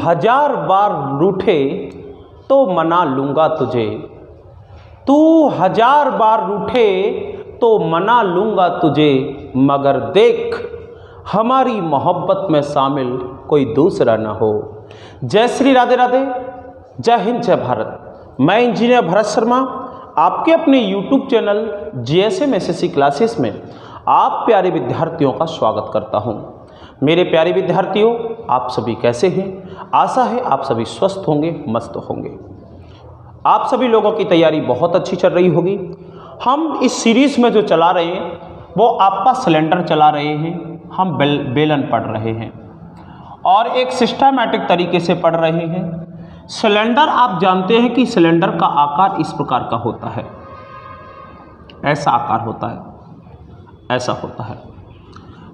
1000 बार रूठे तो मना लूँगा तुझे, तू 1000 बार रूठे तो मना लूँगा तुझे, मगर देख हमारी मोहब्बत में शामिल कोई दूसरा ना हो। जय श्री राधे राधे, जय हिंद, जय भारत। मैं इंजीनियर भरत शर्मा आपके अपने YouTube channel GSM SSC classes में आप प्यारे विद्यार्थियों का स्वागत करता हूं। मेरे प्यारे विद्यार्थियों, आप सभी कैसे हैं? आशा है आप सभी स्वस्थ होंगे, मस्त होंगे। आप सभी लोगों की तैयारी बहुत अच्छी चल रही होगी। हम इस सीरीज़ में जो चला रहे हैं वो आपका सिलेंडर चला रहे हैं, हम बेलन पढ़ रहे हैं और एक सिस्टमैटिक तरीके से पढ़ रहे हैं। सिलेंडर आप जानते हैं कि सिलेंडर का आकार इस प्रकार का होता है, ऐसा आकार होता है, ऐसा होता है।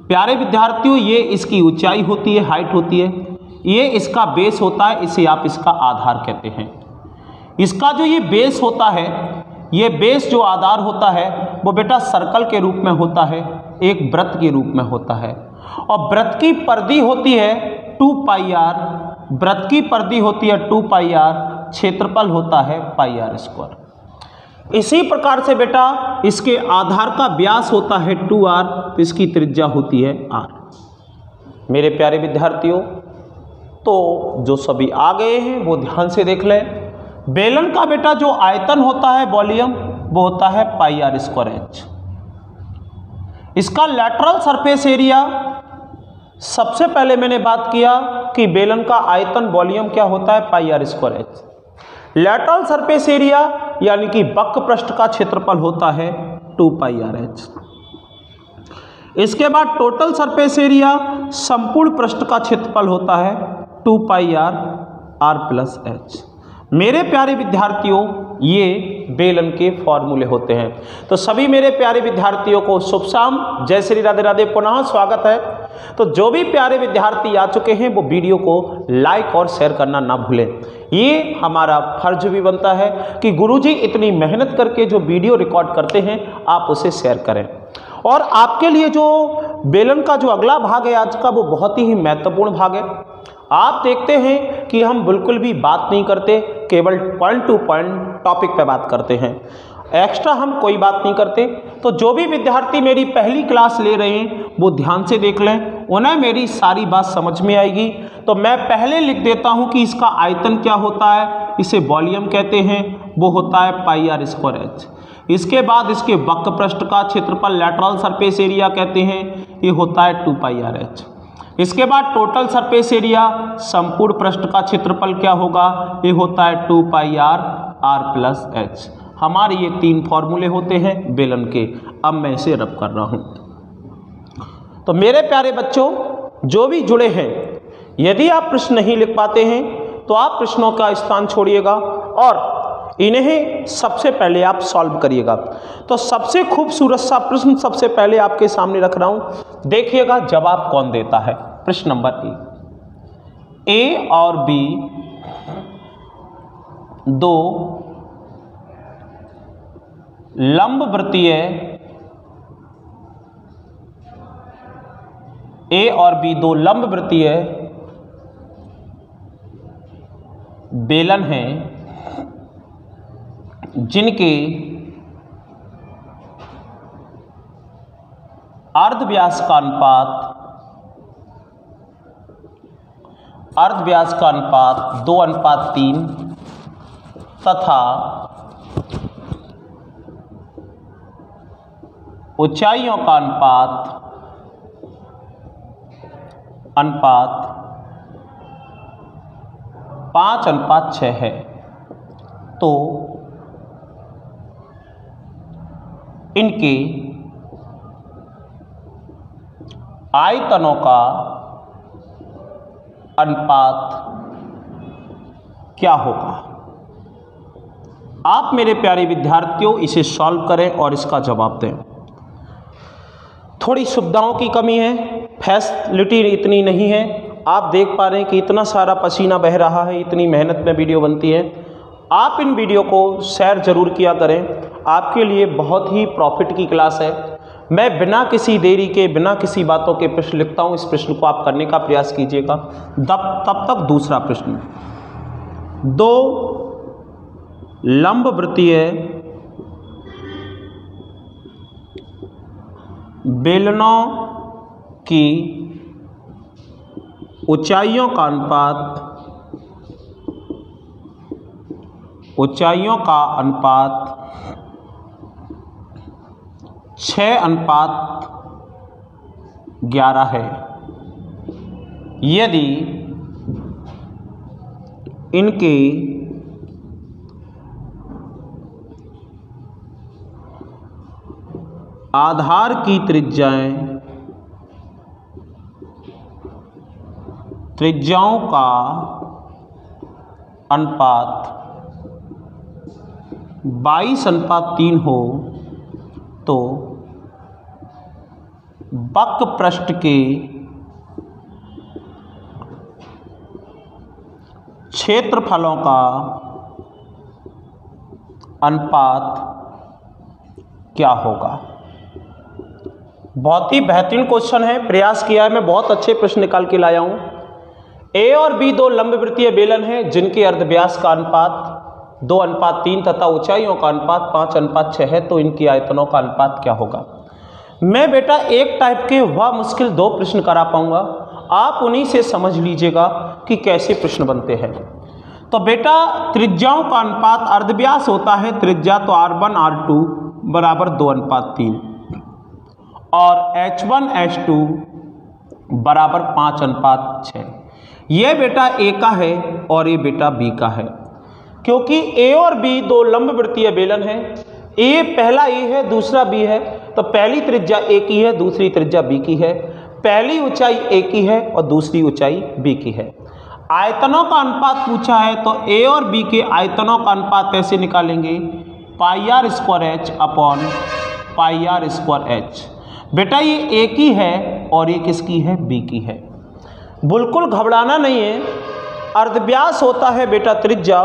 प्यारे विद्यार्थियों, ये इसकी ऊंचाई होती है, हाइट होती है, ये इसका बेस होता है, इसे आप इसका आधार कहते हैं। इसका जो ये बेस होता है, ये बेस जो आधार होता है वो बेटा सर्कल के रूप में होता है, एक वृत्त के रूप में होता है और वृत्त की परिधि होती है 2 पाई आर। वृत्त की परिधि होती है 2 पाई आर, क्षेत्रफल होता है पाई आर स्क्वायर। इसी प्रकार से बेटा इसके आधार का व्यास होता है 2r, तो इसकी त्रिज्या होती है r। मेरे प्यारे विद्यार्थियों, तो जो सभी आ गए हैं वो ध्यान से देख लें। बेलन का बेटा जो आयतन होता है, वॉल्यूम, वो होता है पाई आर स्क्वायर एच। इसका लैटरल सरफेस एरिया, सबसे पहले मैंने बात किया कि बेलन का आयतन वॉल्यूम क्या होता है, pi r square h. Lateral surface area यानी कि वक्र पृष्ठ का क्षेत्रफल होता है 2 पाई आर एच। इसके बाद टोटल सरफेस एरिया, संपूर्ण पृष्ठ का क्षेत्रफल होता है 2 पाई आर आर प्लस एच। मेरे प्यारे विद्यार्थियों, ये बेलन के फॉर्मूले होते हैं। तो सभी मेरे प्यारे विद्यार्थियों को शुभ शाम, जय श्री राधे राधे, पुनः स्वागत है। तो जो भी प्यारे विद्यार्थी आ चुके हैं वो वीडियो को लाइक और शेयर करना ना भूलें। ये हमारा फर्ज भी बनता है कि गुरुजी इतनी मेहनत करके जो वीडियो रिकॉर्ड करते हैं आप उसे शेयर करें। और आपके लिए जो बेलन का जो अगला भाग है आज का, वो बहुत ही महत्वपूर्ण भाग है। आप देखते हैं कि हम बिल्कुल भी बात नहीं करते, केवल पॉइंट टू पॉइंट टॉपिक पे बात करते हैं, एक्स्ट्रा हम कोई बात नहीं करते। तो जो भी विद्यार्थी मेरी पहली क्लास ले रहे हैं वो ध्यान से देख लें, उन्हें मेरी सारी बात समझ में आएगी। तो मैं पहले लिख देता हूं कि इसका आयतन क्या होता है, इसे वॉल्यूम कहते हैं, वो होता है पाई आर स्क्वायर एच। इसके बाद इसके वक्र पृष्ठ का क्षेत्रफल लैटरल सरफेस एरिया कहते हैं, ये होता है 2 पाई आर एच। इसके बाद टोटल सरफेस एरिया, संपूर्ण पृष्ठ का क्षेत्रफल क्या होगा, ये होता है 2 पाई आर आर प्लस एच। हमारे ये 3 फॉर्मूले होते हैं बेलन के। अब मैं इसे रब कर रहा हूँ। तो मेरे प्यारे बच्चों, जो भी जुड़े हैं, यदि आप प्रश्न नहीं लिख पाते हैं तो आप प्रश्नों का स्थान छोड़िएगा और इन्हें सबसे पहले आप सॉल्व करिएगा। तो सबसे खूबसूरत सा प्रश्न सबसे पहले आपके सामने रख रहा हूं, देखिएगा जवाब कौन देता है। प्रश्न नंबर ए और बी दो लंबवृत्तीय, ए और बी दो लंबवृत्तीय बेलन हैं जिनके अर्धव्यास का अनुपात 2:3 तथा ऊंचाइयों का अनुपात 5:6 है। तो इनके आयतनों का अनुपात क्या होगा? आप मेरे प्यारे विद्यार्थियों इसे सॉल्व करें और इसका जवाब दें। थोड़ी सुविधाओं की कमी है, फैसिलिटी इतनी नहीं है। आप देख पा रहे हैं कि इतना सारा पसीना बह रहा है, इतनी मेहनत में वीडियो बनती है। आप इन वीडियो को शेयर जरूर किया करें, आपके लिए बहुत ही प्रॉफिट की क्लास है। मैं बिना किसी देरी के, बिना किसी बातों के प्रश्न लिखता हूं। इस प्रश्न को आप करने का प्रयास कीजिएगा। तब तक दूसरा प्रश्न, दो लंबवृत्तीय बेलनों की ऊंचाइयों का अनुपात 6:11 है। यदि इनके आधार की त्रिज्याओं का अनुपात 22:3 हो तो वक्र पृष्ठ के क्षेत्रफलों का अनुपात क्या होगा। बहुत ही बेहतरीन क्वेश्चन है, प्रयास किया है, मैं बहुत अच्छे प्रश्न निकाल के लाया हूं। ए और बी दो लंबवृत्तीय बेलन हैं जिनके अर्धव्यास का अनुपात 2:3 तथा ऊंचाइयों का अनुपात 5:6 है, तो इनकी आयतनों का अनुपात क्या होगा। मैं बेटा एक टाइप के वह मुश्किल 2 प्रश्न करा पाऊंगा, आप उन्हीं से समझ लीजिएगा कि कैसे प्रश्न बनते हैं। तो बेटा त्रिज्याओं का अनुपात, अर्धव्यास होता है त्रिज्या, तो R1 R2 बराबर 2:3 और H1 H2 बराबर 5:6। ये बेटा ए का है और ये बेटा बी का है, क्योंकि ए और बी दो लंबवृत्तीय बेलन हैं। ए पहला ए है, दूसरा बी है, तो पहली त्रिज्या ए की है, दूसरी त्रिज्या बी की है। पहली ऊंचाई ए की है और दूसरी ऊंचाई बी की है। आयतनों का अनुपात पूछा है, तो ए और बी के आयतनों का अनुपात ऐसे निकालेंगे, πr² अपॉन πr²h। बेटा ये ए की है और ये किसकी है, बी की है। बिल्कुल घबराना नहीं है। अर्धव्यास होता है बेटा त्रिज्या,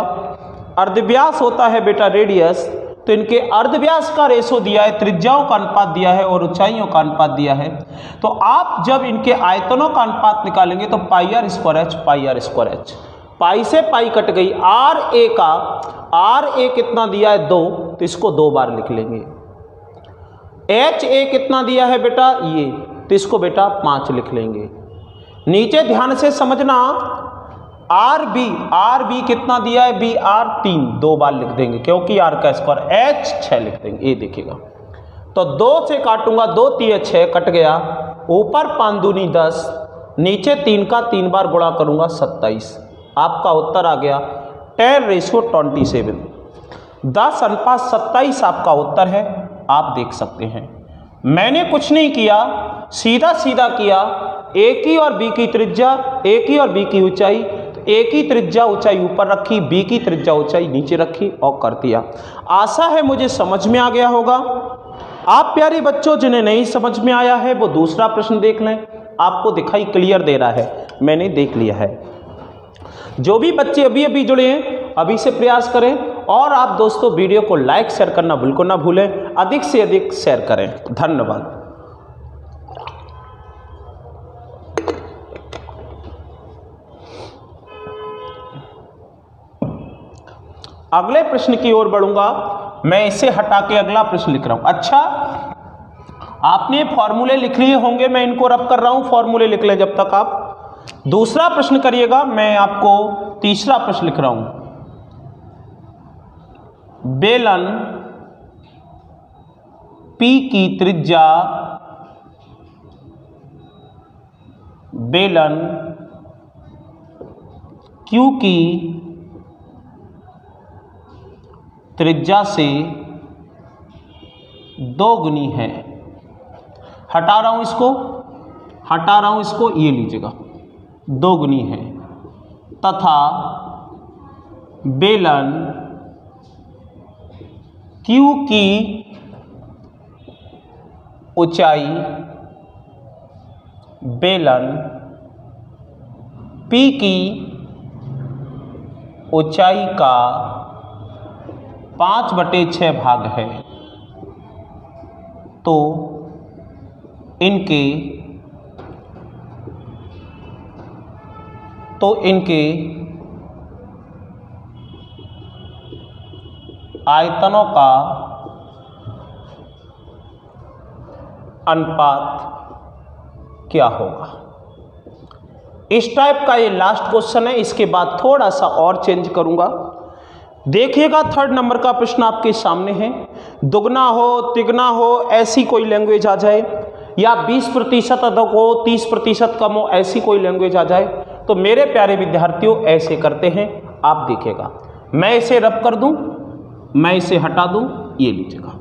अर्धव्यास होता है बेटा रेडियस, तो इनके अर्धव्यास का रेशो दिया है, त्रिज्याओं का अनुपात दिया है और ऊंचाइयों का अनुपात दिया है। तो आप जब इनके आयतनों का अनुपात निकालेंगे तो πr²h, पाई से पाई कट गई। आर ए कितना दिया है 2, तो इसको 2 बार लिख लेंगे। एच ए कितना दिया है बेटा ये, तो इसको बेटा 5 लिख लेंगे। नीचे ध्यान से समझना, आर बी कितना दिया है, बी आर 3, 2 बार लिख देंगे क्योंकि आर का स्क्वायर। एच 6 लिख देंगे, ये देखिएगा। तो 2 से काटूंगा, 2 3 6 कट गया, ऊपर 5 दूनी 10, नीचे 3 का 3 बार गुणा करूंगा 27। आपका उत्तर आ गया 10:27। 10:27 आपका उत्तर है, आप देख सकते हैं। मैंने कुछ नहीं किया, सीधा किया। ए की और बी की त्रिज्या, ए की और बी की ऊंचाई, तो ए की त्रिज्या ऊंचाई ऊपर रखी, बी की त्रिज्या ऊंचाई नीचे रखी और कर दिया। आशा है मुझे समझ में आ गया होगा। आप प्यारे बच्चों जिन्हें नहीं समझ में आया है वो दूसरा प्रश्न देख लें, आपको दिखाई क्लियर दे रहा है, मैंने देख लिया है। जो भी बच्चे अभी जुड़े हैं अभी से प्रयास करें, और आप दोस्तों वीडियो को लाइक शेयर करना बिल्कुल ना भूलें, अधिक से अधिक शेयर करें। धन्यवाद। अगले प्रश्न की ओर बढ़ूंगा, मैं इसे हटा के अगला प्रश्न लिख रहा हूं। अच्छा, आपने फॉर्मूले लिख लिए होंगे, मैं इनको रब कर रहा हूं, फॉर्मूले लिख लें जब तक आप। दूसरा प्रश्न करिएगा, मैं आपको तीसरा प्रश्न लिख रहा हूं। बेलन P की त्रिज्या, बेलन Q की त्रिज्या से 2 गुनी है। हटा रहा हूं इसको, ये लीजिएगा 2 गुनी है, तथा बेलन Q की ऊंचाई बेलन P की ऊंचाई का 5/6 भाग है। तो इनके आयतनों का अनुपात क्या होगा। इस टाइप का ये लास्ट क्वेश्चन है। इसके बाद थोड़ा सा और चेंज करूंगा। देखिएगा 3rd नंबर का प्रश्न आपके सामने है। दुगना हो तिगना हो ऐसी कोई लैंग्वेज आ जाए, या 20% अधिक हो 30% कम हो ऐसी कोई लैंग्वेज आ जाए, तो मेरे प्यारे विद्यार्थियों ऐसे करते हैं। आप देखिएगा, मैं इसे रब कर दूं, मैं इसे हटा दूं, ये लीजिएगा।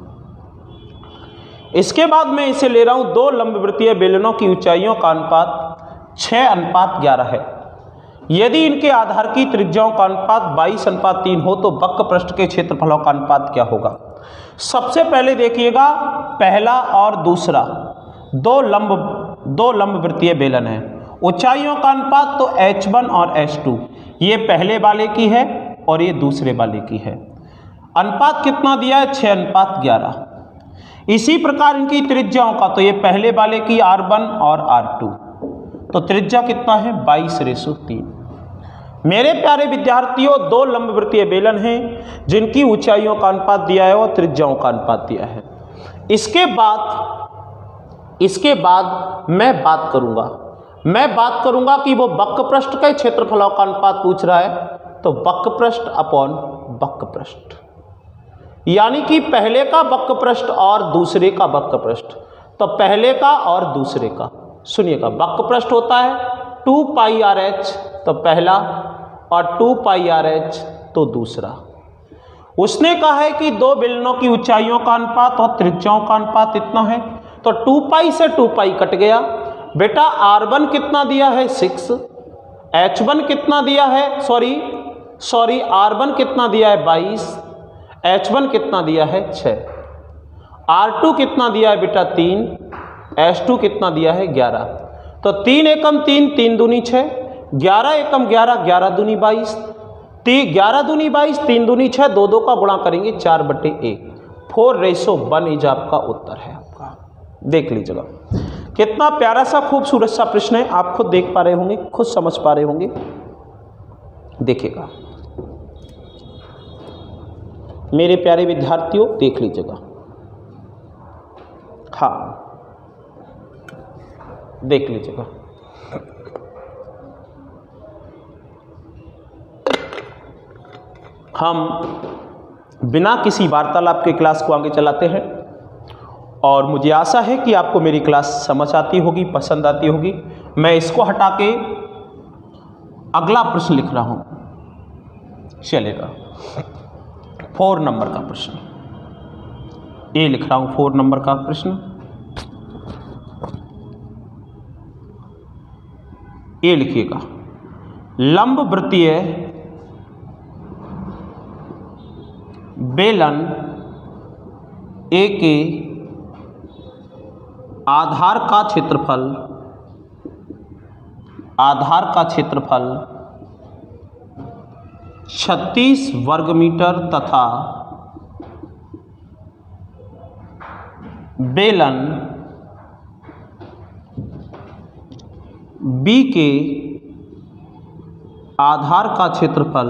इसके बाद मैं इसे ले रहा हूं 2 लंबवृत्तीय बेलनों की ऊंचाइयों का अनुपात 6:11 है। यदि इनके आधार की त्रिज्याओं का अनुपात 22:3 हो तो वक्र पृष्ठ के क्षेत्रफलों का अनुपात क्या होगा। सबसे पहले देखिएगा, पहला और दूसरा दो लंबवृत्तीय बेलन है। ऊंचाइयों का अनुपात तो H1 और H2, ये पहले वाले की है और ये दूसरे वाले की है। अनुपात कितना दिया है, 6:11। इसी प्रकार इनकी त्रिज्याओं का, तो ये पहले वाले की R1 और R2, तो त्रिज्या कितना है 22:3। मेरे प्यारे विद्यार्थियों 2 लंबवृत्तीय बेलन हैं जिनकी ऊंचाइयों का अनुपात दिया है और त्रिज्याओं का अनुपात दिया है। इसके बाद मैं बात करूंगा कि वो वक्र पृष्ठ के क्षेत्रफलों का अनुपात पूछ रहा है, तो वक्र पृष्ठ अपॉन वक्र पृष्ठ, यानी कि पहले का वक्र पृष्ठ और दूसरे का वक्र पृष्ठ। तो पहले का और दूसरे का, सुनिएगा, वक्र पृष्ठ होता है 2πRh तो पहला और 2πRh तो दूसरा। उसने कहा है कि 2 बेलनों की ऊंचाइयों का अनुपात और त्रिज्याओं का अनुपात इतना है, तो 2π से 2π कट गया। बेटा R1 कितना दिया है 6, H1 कितना दिया है, सॉरी R1 कितना दिया है 22, H1 कितना दिया है 6, R2 कितना दिया है बेटा 3, H2 कितना दिया है 11। तो 3 एकम 3, 3 दूनी 6, 11 एकम 11, 11 दूनी 22, 11 दूनी 22, 3 दूनी 6, 2 का गुणा करेंगे 4/1, 4:1 इज आपका उत्तर है आपका। देख लीजिएगा, कितना प्यारा सा खूबसूरत सा प्रश्न है। आप खुद देख पा रहे होंगे, खुद समझ पा रहे होंगे। देखिएगा मेरे प्यारे विद्यार्थियों, देख लीजिएगा। हाँ, देख लीजिएगा। हम बिना किसी वार्तालाप के क्लास को आगे चलाते हैं और मुझे आशा है कि आपको मेरी क्लास समझ आती होगी, पसंद आती होगी। मैं इसको हटा के अगला प्रश्न लिख रहा हूं, चलेगा। 4 नंबर का प्रश्न, ये लिख रहा हूं 4 नंबर का प्रश्न। ये लिखिएगा, लंबवृत्तीय बेलन ए के आधार का क्षेत्रफल 36 वर्ग मीटर तथा बेलन बी के आधार का क्षेत्रफल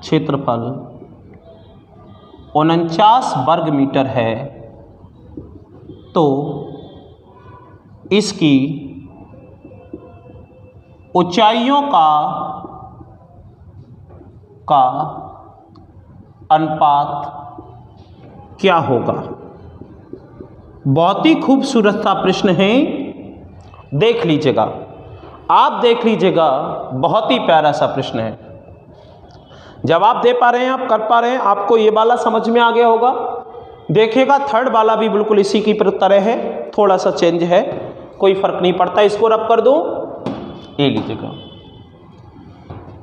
49 वर्ग मीटर है, तो इसकी ऊंचाइयों का अनुपात क्या होगा। बहुत ही खूबसूरत सा प्रश्न है, देख लीजिएगा, आप देख लीजिएगा। बहुत ही प्यारा सा प्रश्न है। जवाब दे पा रहे हैं आप, कर पा रहे हैं, आपको ये वाला समझ में आ गया होगा। देखिएगा 3rd वाला भी बिल्कुल इसी की तरह है, थोड़ा सा चेंज है, कोई फर्क नहीं पड़ता। इसको रब कर दूं, ये लीजिएगा।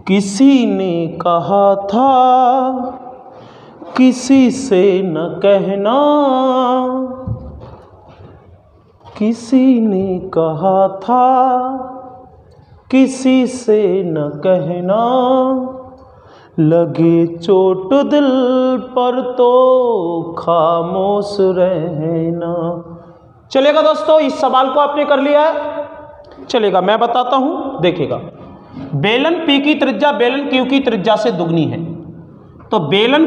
किसी ने कहा था किसी से न कहना, किसी ने कहा था किसी से न कहना, लगे चोट दिल पर तो खामोश रहना। चलेगा दोस्तों, इस सवाल को आपने कर लिया है। चलेगा, मैं बताता हूं, देखिएगा। बेलन P की त्रिज्या बेलन Q की त्रिज्या से दुगनी है, तो बेलन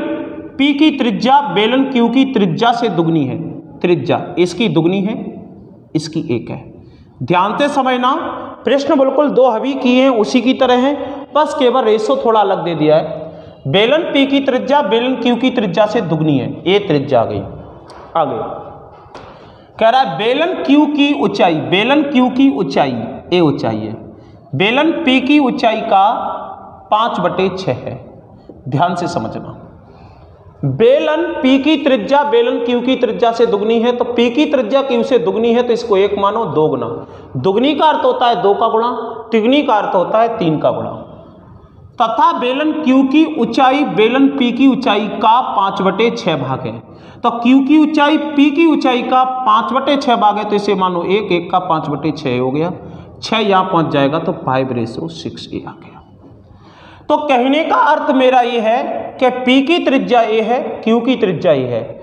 P की त्रिज्या बेलन Q की त्रिज्या से दुगनी है। त्रिज्या इसकी दुगनी है, इसकी एक है। ध्यान से समझना, प्रश्न बिल्कुल दो हवी किए हैं उसी की तरह है, बस केवल रेशो थोड़ा अलग दे दिया है। बेलन P की त्रिज्या बेलन Q की त्रिज्या से दुगनी है, ये त्रिज्या आ गई। आगे कह रहा है बेलन Q की ऊंचाई, बेलन Q की ऊंचाई ये ऊंचाई है, बेलन P की ऊंचाई का 5/6 है। ध्यान से समझना, बेलन P की त्रिज्या बेलन Q की त्रिज्या से दुगनी है, तो P की त्रिज्या Q से दुगनी है, तो इसको एक मानो, 2 गुना। दुगनी का अर्थ होता है 2 का गुणा, तिगुनी का अर्थ होता है 3 का गुणा। तथा बेलन Q की ऊंचाई बेलन P की ऊंचाई का 5/6 भाग है, तो Q की ऊंचाई P की ऊंचाई का 5/6 भाग है, तो इसे मानो 1 का 5/6 हो गया। 6 यहाँ पहुंच जाएगा तो 5/6 ये आ गया। तो कहने का अर्थ मेरा ये है कि P की त्रिज्या ये है, Q की त्रिज्या ये है,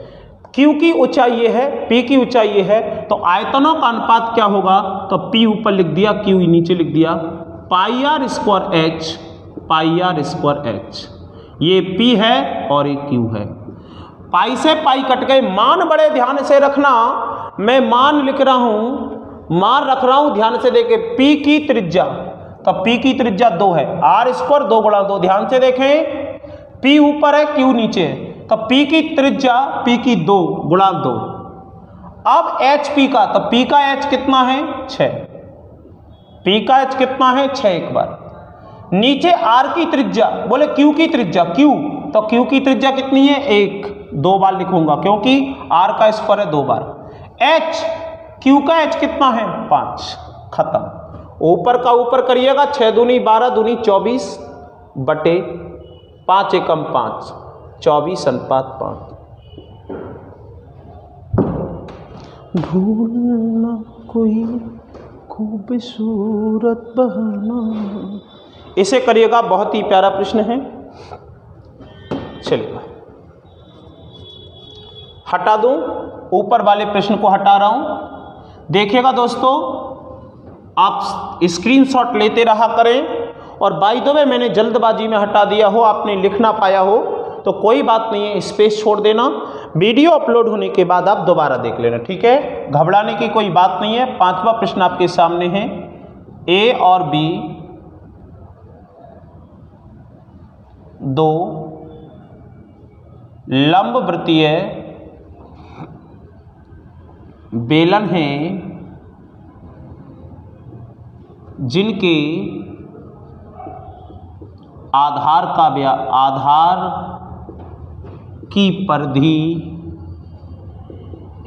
Q की ऊंचाई ये है, P की ऊंचाई ये है, तो आयतनों का अनुपात क्या होगा? तो P ऊपर लिख दिया, Q नीचे लिख दिया, πr²h, ये P है और ये Q है। पाई से पाई कट गए, मान बड़े ध्यान से रखना, मैं मान लिख रहा हूं, मान रख रहा हूं, ध्यान से देखें। P की त्रिज्या, तो P की त्रिज्या 2 है, r² 2 गुणा 2, ध्यान से देखें, P ऊपर है Q नीचे है, तो P की त्रिज्या P की 2 गुणा 2। अब HP का, तो P का H कितना है? 6, P का H कितना है? 6 एक बार। नीचे R की त्रिज्या, बोले Q की त्रिज्या, Q, तो Q की त्रिज्या कितनी है? 1, 2 बार लिखूंगा क्योंकि R का स्क्वायर है 2 बार। H, Q का H कितना है? 5, खत्म। ऊपर का ऊपर करिएगा, 6 दूनी 12 दूनी 24 बटे 5 एकम 5, 24/5। भूलना कोई खूबसूरत बहाना, इसे करिएगा, बहुत ही प्यारा प्रश्न है। चलिए हटा दूं, ऊपर वाले प्रश्न को हटा रहा हूं। देखिएगा दोस्तों, आप स्क्रीनशॉट लेते रहा करें, और बाय द वे मैंने जल्दबाजी में हटा दिया हो, आपने लिख ना पाया हो तो कोई बात नहीं है, स्पेस छोड़ देना, वीडियो अपलोड होने के बाद आप दोबारा देख लेना, ठीक है? घबराने की कोई बात नहीं है। 5वां प्रश्न आपके सामने है, A और B 2 लंबवृत्तीय बेलन हैं जिनके आधार की परिधि,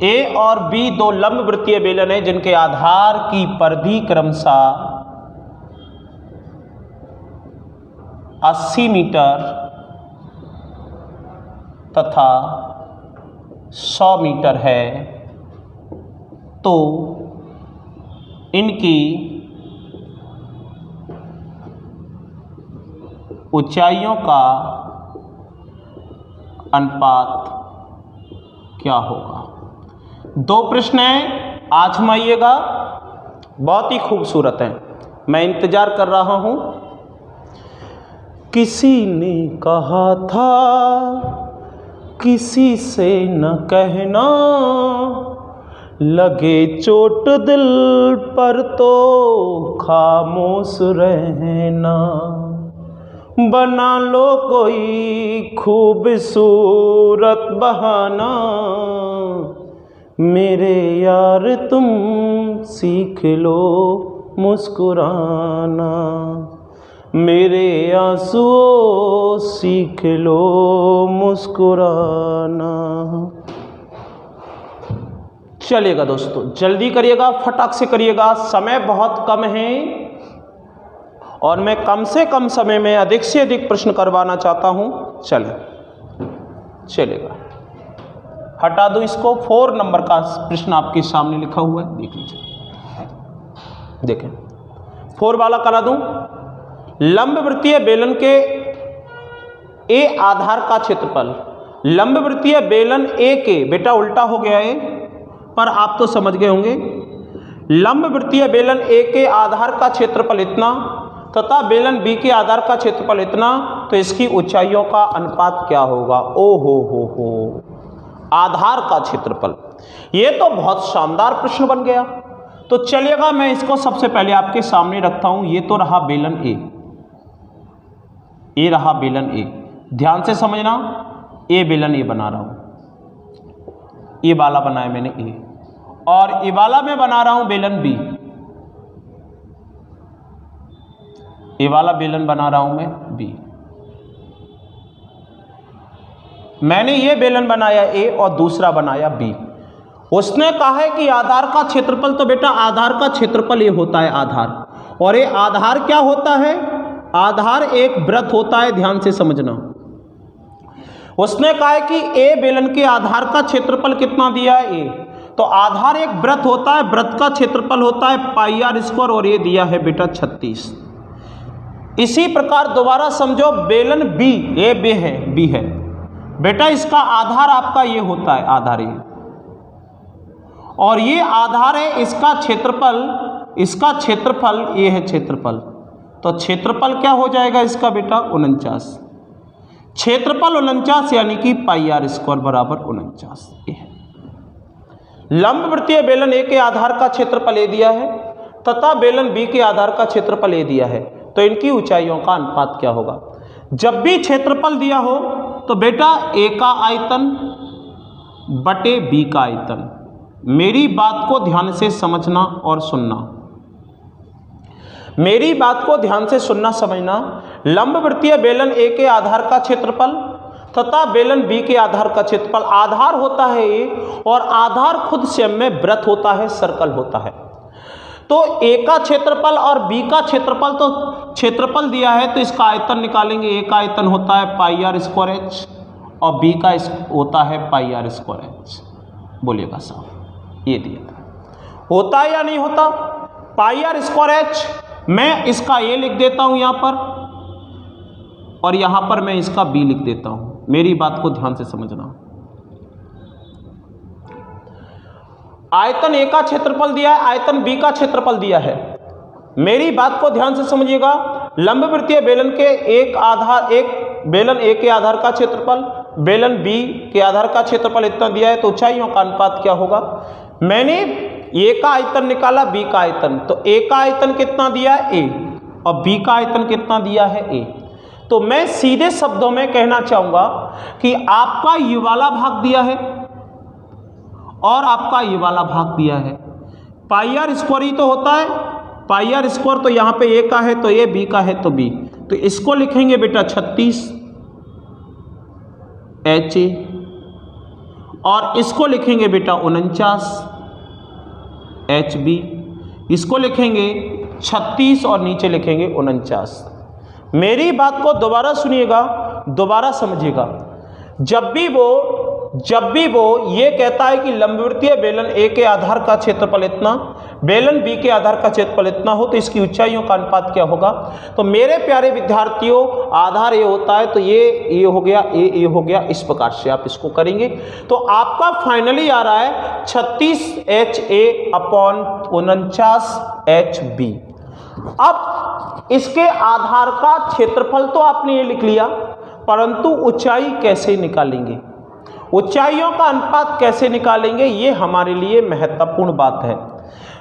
A और B 2 लंबवृत्तीय बेलन हैं जिनके आधार की परिधि क्रमशः 80 मीटर तथा 100 मीटर है, तो इनकी ऊंचाइयों का अनुपात क्या होगा? 2 प्रश्न हैं, आजमाइएगा, बहुत ही खूबसूरत हैं, मैं इंतजार कर रहा हूं। किसी ने कहा था किसी से न कहना, लगे चोट दिल पर तो खामोश रहना, बना लो कोई खूबसूरत बहाना, मेरे यार तुम सीख लो मुस्कुराना, मेरे आंसुओं सीख लो मुस्कुराना। चलिएगा दोस्तों, जल्दी करिएगा, फटाक से करिएगा, समय बहुत कम है और मैं कम से कम समय में अधिक से अधिक प्रश्न करवाना चाहता हूं। चलेगा, हटा दो इसको। 4 नंबर का प्रश्न आपके सामने लिखा हुआ है, देख लीजिए, देखें 4 वाला करा दूं। लंबवृत्तीय बेलन के ए आधार का क्षेत्रफल लंबवृत्तीय बेलन ए के, बेटा उल्टा हो गया है पर आप तो समझ गए होंगे, लंबवृत्तीय बेलन ए के आधार का क्षेत्रफल इतना तथा बेलन बी के आधार का क्षेत्रफल इतना, तो इसकी ऊंचाइयों का अनुपात क्या होगा? ओ हो आधार का क्षेत्रफल। ये तो बहुत शानदार प्रश्न बन गया। तो चलिएगा मैं इसको सबसे पहले आपके सामने रखता हूं। ये तो रहा बेलन ए, ये रहा बेलन ए, ध्यान से समझना, ए बेलन ए बना रहा हूं, ये वाला बनाया मैंने ए, और ये वाला मैं बना रहा हूं बेलन बी, ये वाला बेलन बना रहा हूं मैं बी। मैंने ये बेलन बनाया ए और दूसरा बनाया बी। उसने कहा है कि आधार का क्षेत्रफल, तो बेटा आधार का क्षेत्रफल ये होता है आधार, और ये आधार क्या होता है? आधार एक वृत्त होता है, ध्यान से समझना। उसने कहा है कि ए बेलन के आधार का क्षेत्रफल कितना दिया है? ए, तो आधार एक वृत्त होता है, वृत्त का क्षेत्रफल होता है पाई आर स्क्वायर, और ये दिया है बेटा 36। इसी प्रकार दोबारा समझो, बेलन बी, ए बी है बेटा, इसका आधार आपका ये होता है, आधार ये, और ये आधार है, इसका क्षेत्रफल ये है क्षेत्रफल, तो क्षेत्रफल क्या हो जाएगा इसका बेटा? 49। क्षेत्रफल 49 यानी कि पाई आर स्क्वायर बराबर 49। ये है लंबवृत्तीय बेलन ए के आधार का क्षेत्रफल ए दिया है तथा बेलन बी के आधार का क्षेत्रफल ए दिया है, तो इनकी ऊंचाइयों का अनुपात क्या होगा? जब भी क्षेत्रफल दिया हो तो बेटा ए का आयतन बटे बी का आयतन। मेरी बात को ध्यान से समझना और सुनना, मेरी बात को ध्यान से सुनना समझना। लंबवृत्तीय बेलन ए के आधार का क्षेत्रफल तथा बेलन बी के आधार का क्षेत्रफल, आधार होता है ए और आधार खुद स्वयं में वृत्त होता है, सर्कल होता है। तो ए का क्षेत्रफल और बी का क्षेत्रफल, तो क्षेत्रफल दिया है तो इसका आयतन निकालेंगे। ए का आयतन होता है पाई आर स्क्वायर एच और बी का होता है पाई आर स्क्वायर एच। बोलिएगा साहब, ये दिया होता है या नहीं होता? पाई आर स्क्वायर एच, मैं इसका ए लिख देता हूं यहां पर, और यहां पर मैं इसका बी लिख देता हूं। मेरी बात को ध्यान से समझना। आयतन ए का क्षेत्रफल दिया है, आयतन बी का क्षेत्रफल दिया है। मेरी बात को ध्यान से समझिएगा। लंबवृत्तीय बेलन के एक बेलन ए के आधार का क्षेत्रफल, बेलन बी के आधार का क्षेत्रफल इतना दिया है, तो ऊंचाइयों का अनुपात क्या होगा? मैंने ए का आयतन निकाला, बी का आयतन, तो ए का आयतन कितना दिया है? ए, और बी का आयतन कितना दिया है? ए। तो मैं सीधे शब्दों में कहना चाहूंगा कि आपका ये वाला भाग दिया है और आपका ये वाला भाग दिया है। पाई आर स्क्वायर ही तो होता है, पाई आर स्क्वायर, तो यहाँ पे ए का है तो ए, बी का है तो बी, तो इसको लिखेंगे बेटा 36 एच ए, और इसको लिखेंगे बेटा 49 एच बी, इसको लिखेंगे 36 और नीचे लिखेंगे 49। मेरी बात को दोबारा सुनिएगा, दोबारा समझिएगा। जब भी वो ये कहता है कि लंबवृत्तीय बेलन ए के आधार का क्षेत्रफल इतना, बेलन बी के आधार का क्षेत्रफल इतना हो, तो इसकी ऊंचाइयों का अनुपात क्या होगा? तो मेरे प्यारे विद्यार्थियों, आधार ए होता है तो ये हो गया, ए हो गया, इस प्रकार से आप इसको करेंगे तो आपका फाइनली आ रहा है 36 H A upon 49 H B. अब इसके आधार का क्षेत्रफल तो आपने ये लिख लिया, परंतु ऊंचाई कैसे निकालेंगे, ऊंचाइयों का अनुपात कैसे निकालेंगे, ये हमारे लिए महत्वपूर्ण बात है।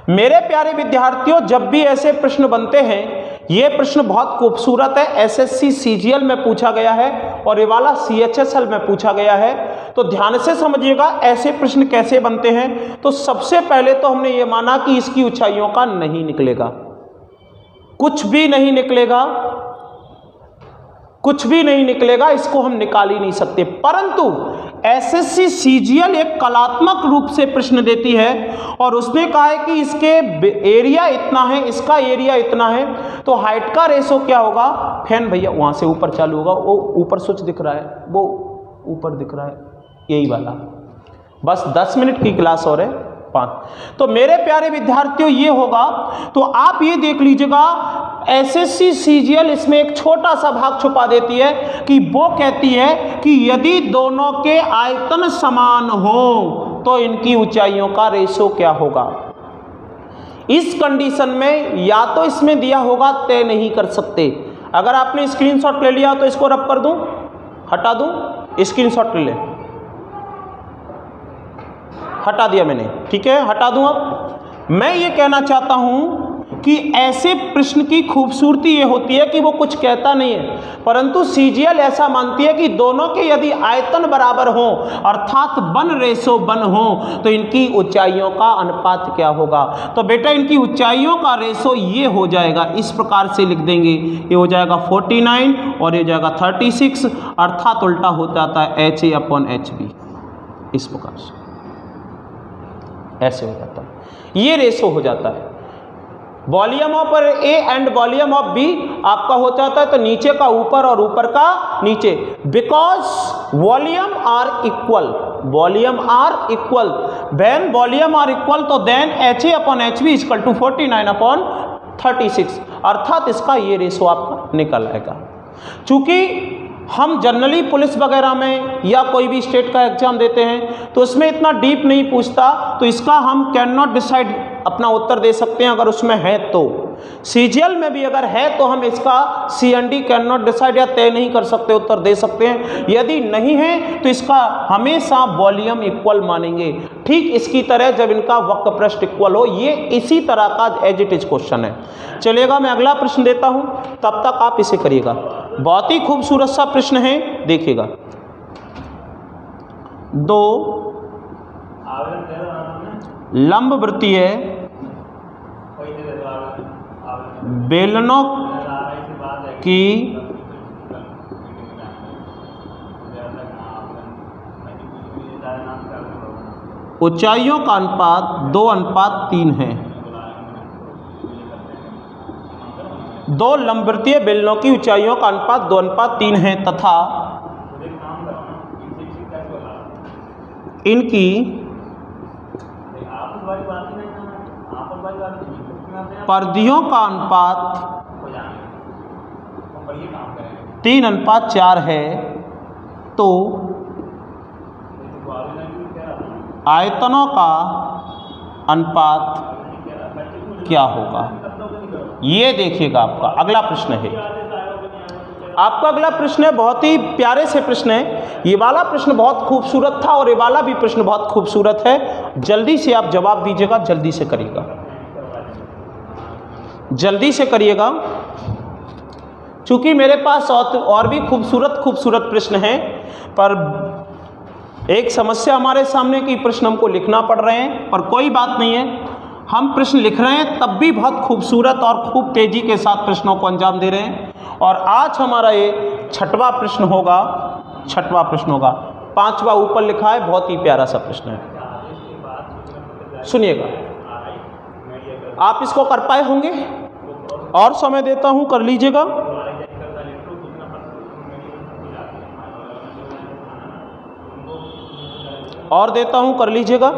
मेरे प्यारे विद्यार्थियों, जब भी ऐसे प्रश्न बनते हैं, ये प्रश्न बहुत खूबसूरत है, एसएससी सीजीएल में पूछा गया है और ये वाला सीएचएसएल में पूछा गया है, तो ध्यान से समझिएगा ऐसे प्रश्न कैसे बनते हैं। तो सबसे पहले तो हमने ये माना कि इसकी ऊंचाइयों का नहीं निकलेगा, कुछ भी नहीं निकलेगा, कुछ भी नहीं निकलेगा, इसको हम निकाल ही नहीं सकते। परंतु एसएससी सीजीएल एक कलात्मक रूप से प्रश्न देती है और उसने कहा है कि इसके एरिया इतना है, इसका एरिया इतना है, तो हाइट का रेशो क्या होगा? फैन भैया वहां से ऊपर चालू होगा, वो ऊपर स्विच दिख रहा है, वो ऊपर दिख रहा है, यही वाला। बस 10 मिनट की क्लास और है, 5। तो मेरे प्यारे विद्यार्थियों ये होगा, तो आप ये देख लीजिएगा एसएससी सीजीएल इसमें एक छोटा सा भाग छुपा देती है कि वो कहती है कि यदि दोनों के आयतन समान हो तो इनकी ऊंचाइयों का रेशो क्या होगा। इस कंडीशन में या तो इसमें दिया होगा तय नहीं कर सकते। अगर आपने स्क्रीनशॉट ले लिया तो इसको रब कर दूं, हटा दूं, स्क्रीनशॉट ले ले, हटा दिया मैंने, ठीक है, हटा दूं। अब मैं ये कहना चाहता हूं कि ऐसे प्रश्न की खूबसूरती ये होती है कि वो कुछ कहता नहीं है, परंतु सीजीएल ऐसा मानती है कि दोनों के यदि आयतन बराबर हो अर्थात 1:1 हो तो इनकी ऊंचाइयों का अनुपात क्या होगा। तो बेटा इनकी ऊंचाइयों का रेशो ये हो जाएगा, इस प्रकार से लिख देंगे, ये हो जाएगा 49 और ये हो जाएगा 36, अर्थात उल्टा हो जाता है HA/HB, इस प्रकार से ऐसे हो जाता है, ये रेशो हो जाता है। Volume of A and volume of B आपका हो जाता है तो नीचे का ऊपर और ऊपर का नीचे, because volume are equal, volume are equal, when volume are equal तो देन HA/HB इक्वल टू 49/36, अर्थात इसका ये रेशो आपका निकल आएगा। चूंकि हम जनरली पुलिस वगैरह में या कोई भी स्टेट का एग्जाम देते हैं तो उसमें इतना डीप नहीं पूछता, तो इसका हम कैन नॉट डिसाइड अपना उत्तर दे सकते हैं अगर उसमें है तो। सीजीएल में भी अगर है तो हम इसका CND कैन नॉट डिसाइड या तय नहीं कर सकते, उत्तर दे सकते हैं। यदि नहीं है तो इसका हमेशा वॉल्यूम इक्वल मानेंगे। ठीक इसकी तरह जब इनका वक्र पृष्ठ इक्वल हो, ये इसी तरह का एज इट इज क्वेश्चन है। चलिएगा मैं अगला प्रश्न देता हूं, तब तक आप इसे करिएगा। बहुत ही खूबसूरत सा प्रश्न है, देखिएगा। 2 लंबवृत्तीय बेलनों की ऊंचाइयों का अनुपात 2:3 है। 2 लंबवृत्तीय बेलनों की ऊंचाइयों का अनुपात 2:3 है तथा इनकी परिधियों का अनुपात 3:4 है, तो आयतनों का अनुपात क्या होगा। ये देखिएगा आपका अगला प्रश्न है। आपका अगला प्रश्न है, बहुत ही प्यारे से प्रश्न है। ये वाला प्रश्न बहुत खूबसूरत था और ये वाला भी प्रश्न बहुत खूबसूरत है। जल्दी से आप जवाब दीजिएगा, जल्दी से करिएगा, जल्दी से करिएगा, चूंकि मेरे पास और भी खूबसूरत प्रश्न हैं, पर एक समस्या हमारे सामने कि प्रश्न हमको लिखना पड़ रहे हैं, पर कोई बात नहीं है, हम प्रश्न लिख रहे हैं तब भी बहुत खूबसूरत और खूब तेजी के साथ प्रश्नों को अंजाम दे रहे हैं। और आज हमारा ये 6वां प्रश्न होगा, 6वां प्रश्न होगा। 5वां ऊपर लिखा है, बहुत ही प्यारा सा प्रश्न है, सुनिएगा। आप इसको कर पाए होंगे, और समय देता हूं, कर लीजिएगा। और देता हूं, कर लीजिएगा।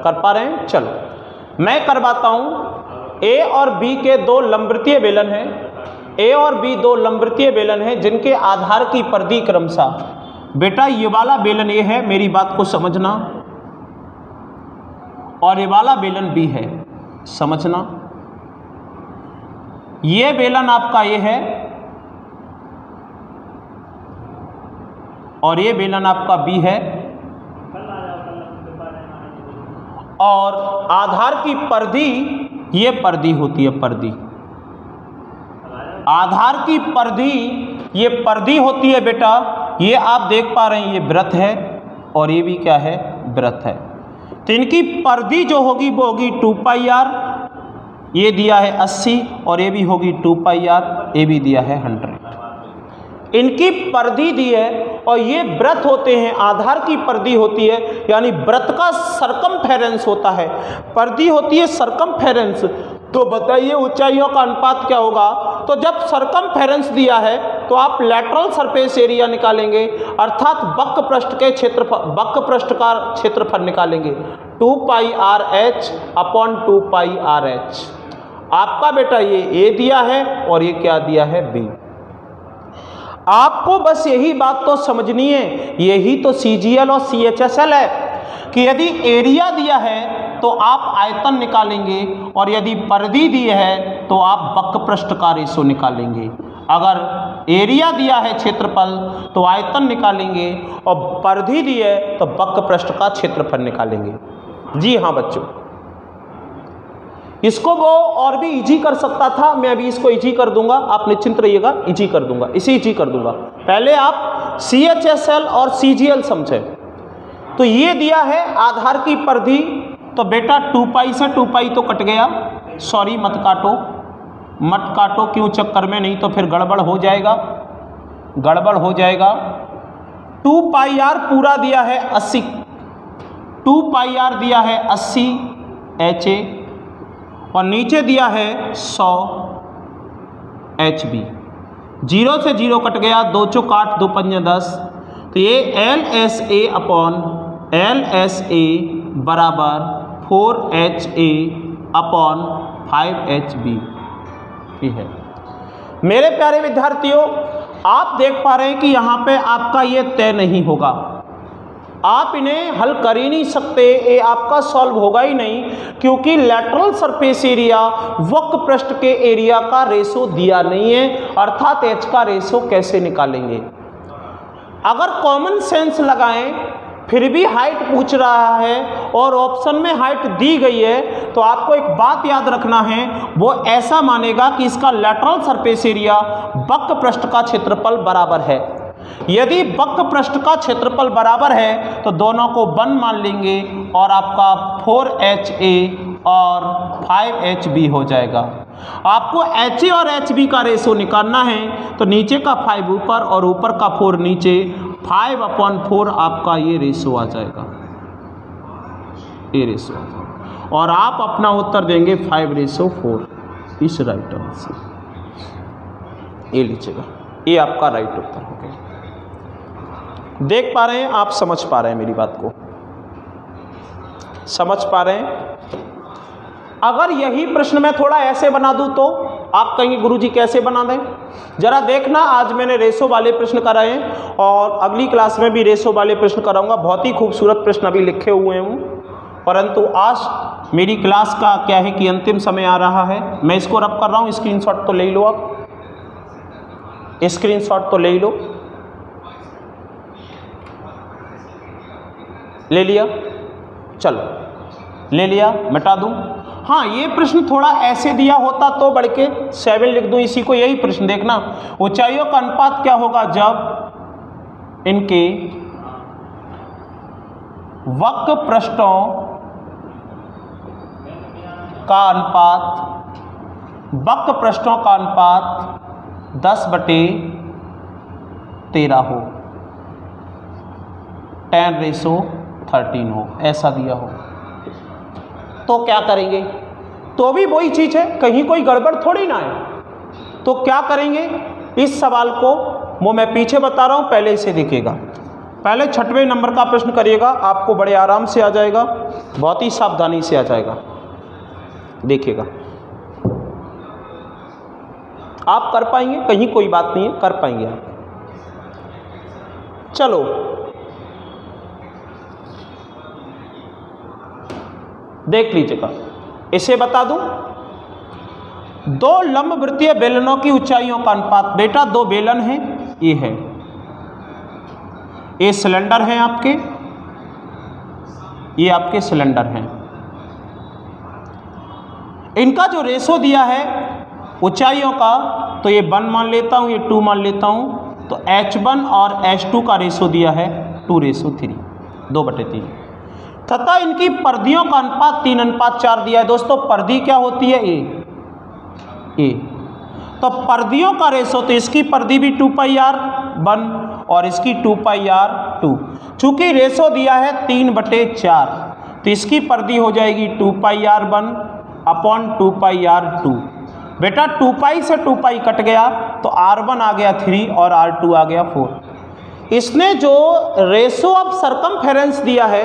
कर पा रहे हैं? चलो मैं करवाता हूं। ए और बी के 2 लंबवृत्तीय बेलन हैं। ए और बी 2 लंबवृत्तीय बेलन हैं जिनके आधार की परिधि क्रमशः, बेटा ये वाला बेलन ए है, मेरी बात को समझना, और ये वाला बेलन बी है, समझना। ये बेलन आपका ए है और ये बेलन आपका बी है, और आधार की परिधि ये परिधि होती है, परिधि, आधार की परिधि ये परिधि होती है बेटा। ये आप देख पा रहे हैं, ये वृत्त है और ये भी क्या है, वृत्त है। तो इनकी परिधि जो होगी वो होगी 2πr, ये दिया है 80, और ये भी होगी 2πr, ये भी दिया है 100। इनकी परिधि दी है और ये वृत्त होते हैं, आधार की परिधि होती है, यानी वृत्त का सरकमफेरेंस होता है, परिधि होती है सरकमफेरेंस। तो बताइए ऊंचाइयों का अनुपात क्या होगा। तो जब सरकमफेरेंस दिया है तो आप लेटरल सरफेस एरिया निकालेंगे, अर्थात वक्र पृष्ठ के क्षेत्रफल, वक्र पृष्ठ का क्षेत्रफल निकालेंगे 2 पाई आर एच अपॉन 2 पाई आर एच। आपका बेटा ये ए दिया है और ये क्या दिया है, बी। आपको बस यही बात तो समझनी है, यही तो सीजीएल और सीएचएसएल है कि यदि एरिया दिया है तो आप आयतन निकालेंगे और यदि परिधि दी है तो आप वक्र पृष्ठ का रेशो निकालेंगे। अगर एरिया दिया है क्षेत्रफल तो आयतन निकालेंगे और परिधि दी है तो वक्र पृष्ठ का क्षेत्रफल निकालेंगे। जी हाँ बच्चों, इसको वो और भी इजी कर सकता था, मैं अभी इसको इजी कर दूंगा, आप निश्चिंत रहिएगा, इजी कर दूंगा, इसे इजी कर दूंगा। पहले आप सीएचएसएल और सीजीएल समझें। तो ये दिया है आधार की परिधि, तो बेटा 2 पाई से 2 पाई तो कट गया, सॉरी मत काटो, मत काटो, क्यों चक्कर में, नहीं तो फिर गड़बड़ हो जाएगा, गड़बड़ हो जाएगा। 2 पाई आर पूरा दिया है 80, 2 पाई आर दिया है 80 एच ए और नीचे दिया है 100 एच बी। 0 से 0 कट गया, 2 चौक 8, 2 पंजे 10, तो ये L S A upon L S A बराबर 4 H A upon 5 H B है। मेरे प्यारे विद्यार्थियों, आप देख पा रहे हैं कि यहाँ पे आपका ये तय नहीं होगा, आप इन्हें हल कर ही नहीं सकते, ये आपका सॉल्व होगा ही नहीं, क्योंकि लेटरल सरफेस एरिया वक्र पृष्ठ के एरिया का रेशो दिया नहीं है, अर्थात एच का रेशो कैसे निकालेंगे। अगर कॉमन सेंस लगाएं फिर भी हाइट पूछ रहा है और ऑप्शन में हाइट दी गई है, तो आपको एक बात याद रखना है, वो ऐसा मानेगा कि इसका लेटरल सरफेस एरिया वक्र पृष्ठ का क्षेत्रफल बराबर है। यदि वक्र पृष्ठ का क्षेत्रफल बराबर है तो दोनों को 1 मान लेंगे और आपका 4HA और 5HB हो जाएगा। आपको HA और HB का रेशो निकालना है, तो नीचे का 5 ऊपर और ऊपर का 4 नीचे, 5/4 आपका ये रेशो आ जाएगा, ये रेशो, और आप अपना उत्तर देंगे 5:4 इस राइट आंसर, ये लीजिएगा, ये आपका राइट उत्तर हो गया। देख पा रहे हैं आप, समझ पा रहे हैं मेरी बात को, समझ पा रहे हैं। अगर यही प्रश्न मैं थोड़ा ऐसे बना दूं तो आप कहेंगे गुरुजी कैसे बना दें, जरा देखना। आज मैंने रेशो वाले प्रश्न कराए हैं और अगली क्लास में भी रेशो वाले प्रश्न कराऊंगा। बहुत ही खूबसूरत प्रश्न अभी लिखे हुए हूँ, परंतु आज मेरी क्लास का क्या है कि अंतिम समय आ रहा है। मैं इसको रब कर रहा हूँ, स्क्रीनशॉट तो ले लो, आप स्क्रीनशॉट तो ले लो, ले लिया, चलो ले लिया, मिटा दूं। हाँ, ये प्रश्न थोड़ा ऐसे दिया होता तो बढ़ के 7 लिख दूं, इसी को, यही प्रश्न देखना। ऊंचाइयों का अनुपात क्या होगा जब इनके वक्र पृष्ठों का अनुपात, वक्र पृष्ठों का अनुपात 10/13 हो, 10:13 हो, ऐसा दिया हो, तो क्या करेंगे। तो भी वही चीज है, कहीं कोई गड़बड़ थोड़ी ना है। तो क्या करेंगे, इस सवाल को वो मैं पीछे बता रहा हूं, पहले इसे देखिएगा। पहले 6वें नंबर का प्रश्न करिएगा, आपको बड़े आराम से आ जाएगा, बहुत ही सावधानी से आ जाएगा, देखिएगा। आप कर पाएंगे, कहीं कोई बात नहीं है, कर पाएंगे आप। चलो देख लीजिएगा, इसे बता दूं। 2 लंबवृत्तीय बेलनों की ऊंचाइयों का अनुपात, बेटा 2 बेलन हैं, ये है, ये सिलेंडर हैं आपके, ये आपके सिलेंडर हैं। इनका जो रेशो दिया है ऊंचाइयों का, तो ये 1 मान लेता हूं, ये 2 मान लेता हूं, तो H1 और H2 का रेशो दिया है 2:3, 2/3, तथा इनकी परिधियों का अनुपात 3:4 दिया है। दोस्तों परिधि क्या होती है, ए, तो परिधियों का रेशो, तो इसकी परिधि भी 2πr1 और इसकी 2πr2, चूंकि रेशो दिया है 3/4, तो इसकी परिधि हो जाएगी 2πr1 अपॉन 2πr2, बेटा 2 पाई से 2 पाई कट गया तो R1 आ गया 3 और R2 आ गया 4। इसने जो रेशो ऑफ सरकमफेरेंस दिया है,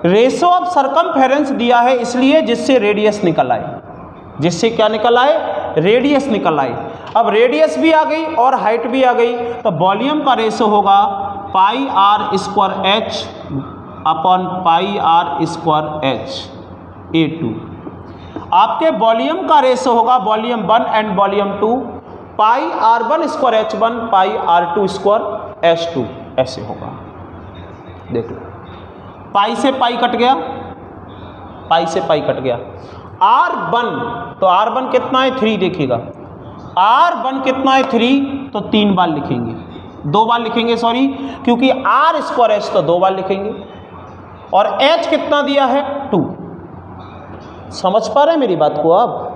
रेशो ऑफ सरकमफेरेंस दिया है इसलिए जिससे रेडियस निकल आए, जिससे क्या निकल आए, रेडियस निकल आए। अब रेडियस भी आ गई और हाइट भी आ गई तो वॉल्यूम का रेशो होगा pi r square h upon pi r square h A2। आपके वॉल्यूम का रेशो होगा volume 1 and volume 2 pi R1 square H1 pi R2 square H2, ऐसे होगा। देख लो, पाई से पाई कट गया, पाई से पाई कट गया। R1 तो R1 कितना है 3, देखिएगा R1 कितना है 3 तो 3 बार लिखेंगे, 2 बार लिखेंगे सॉरी, क्योंकि R स्क्वायर H तो 2 बार लिखेंगे और H कितना दिया है 2। समझ पा रहे हैं मेरी बात को आप?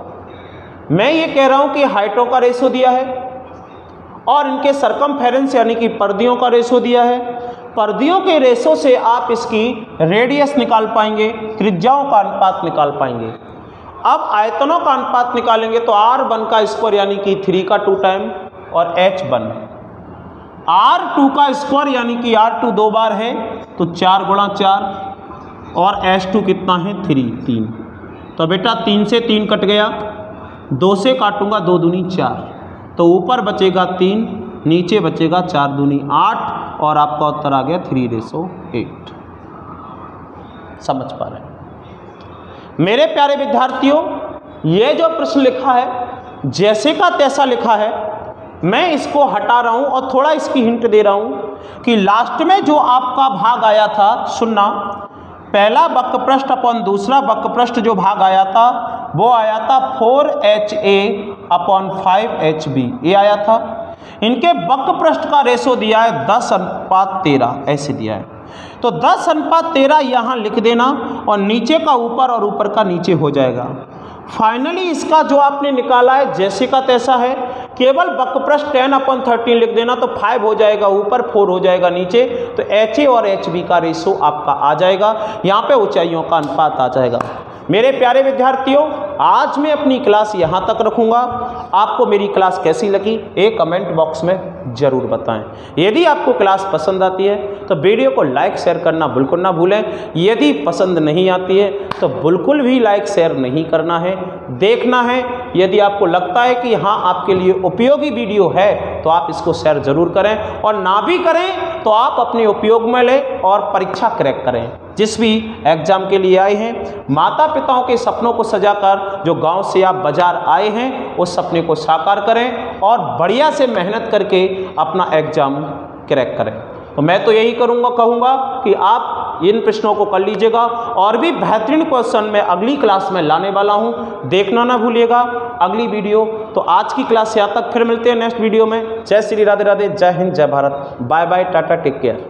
मैं ये कह रहा हूं कि हाइटों का रेशो दिया है और इनके सरकमफेरेंस यानी कि पर्दियों का रेशो दिया है। पर्दियों के रेशो से आप इसकी रेडियस निकाल पाएंगे, त्रिज्याओं का अनुपात निकाल पाएंगे। अब आयतनों का अनुपात निकालेंगे तो R1 का स्क्वायर यानी कि 3 का 2 टाइम और H1, R2 का स्क्वायर यानी कि R2 2 बार है तो 4 गुणा 4 और H2 कितना है 3। तो बेटा 3 से 3 कट गया, 2 से काटूंगा 2 दूनी 4, तो ऊपर बचेगा 3, नीचे बचेगा 4 दूनी 8 और आपका उत्तर आ गया 3:8। समझ पा रहे हैं मेरे प्यारे विद्यार्थियों? ये जो प्रश्न लिखा है जैसे का तैसा लिखा है, मैं इसको हटा रहा हूं और थोड़ा इसकी हिंट दे रहा हूं कि लास्ट में जो आपका भाग आया था, सुनना, पहला वक्रपृष्ठ अपॉन दूसरा वक्रपृष्ठ जो भाग आया था वो आया था 4HA अपॉन 5HB, ये आया था। इनके वक्रपृष्ठ का रेशो दिया है 10:13, ऐसे दिया है। तो 10:13 यहाँ लिख देना और नीचे का ऊपर और ऊपर का नीचे हो जाएगा। फाइनली इसका जो आपने निकाला है जैसे का तैसा है, केवल वक्रपृष्ठ 10/13 लिख देना तो 5 हो जाएगा ऊपर, 4 हो जाएगा नीचे, तो HA और HB का रेशो आपका आ जाएगा। यहाँ पे ऊंचाइयों का अनुपात आ जाएगा। मेरे प्यारे विद्यार्थियों, आज मैं अपनी क्लास यहाँ तक रखूँगा। आपको मेरी क्लास कैसी लगी एक कमेंट बॉक्स में ज़रूर बताएं। यदि आपको क्लास पसंद आती है तो वीडियो को लाइक शेयर करना बिल्कुल ना भूलें। यदि पसंद नहीं आती है तो बिल्कुल भी लाइक शेयर नहीं करना है, देखना है। यदि आपको लगता है कि हाँ आपके लिए उपयोगी वीडियो है तो आप इसको शेयर ज़रूर करें, और ना भी करें तो आप अपने उपयोग में लें और परीक्षा क्रैक करें। जिस भी एग्जाम के लिए आए हैं, माता पिताओं के सपनों को सजाकर जो गांव से आप बाजार आए हैं उस सपने को साकार करें और बढ़िया से मेहनत करके अपना एग्जाम क्रैक करें। तो मैं तो यही कहूँगा कि आप इन प्रश्नों को कर लीजिएगा, और भी बेहतरीन क्वेश्चन मैं अगली क्लास में लाने वाला हूँ, देखना ना भूलिएगा अगली वीडियो। तो आज की क्लास यहाँ तक, फिर मिलते हैं नेक्स्ट वीडियो में। जय श्री राधे राधे, जय हिंद, जय Bharat, bye bye, tata, take care.